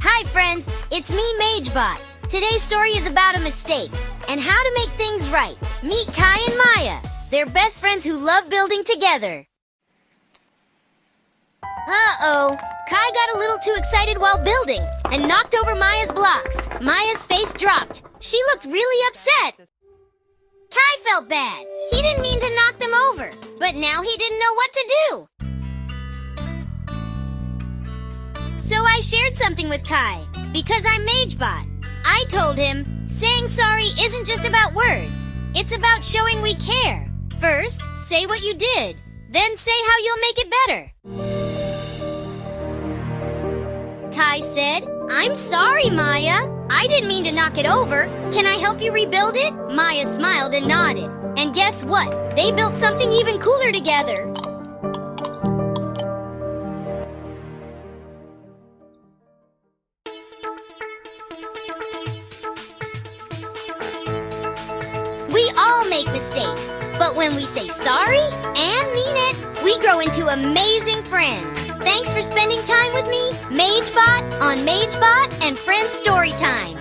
Hi friends, it's me, Mage-Bot. Today's story is about a mistake and how to make things right. Meet Kai and Maya. They're best friends who love building together. Uh-oh. Kai got a little too excited while building and knocked over Maya's blocks. Maya's face dropped. She looked really upset. Kai felt bad. He didn't mean to knock them over, but now he didn't know what to do. So I shared something with Kai, because I'm Mage-Bot. I told him, saying sorry isn't just about words. It's about showing we care. First, say what you did. Then say how you'll make it better. Kai said, I'm sorry, Maya. I didn't mean to knock it over. Can I help you rebuild it? Maya smiled and nodded. And guess what? They built something even cooler together. We all make mistakes, but when we say sorry and mean it, we grow into amazing friends. Thanks for spending time with me, Mage-Bot, on Mage-Bot and Friends Storytime.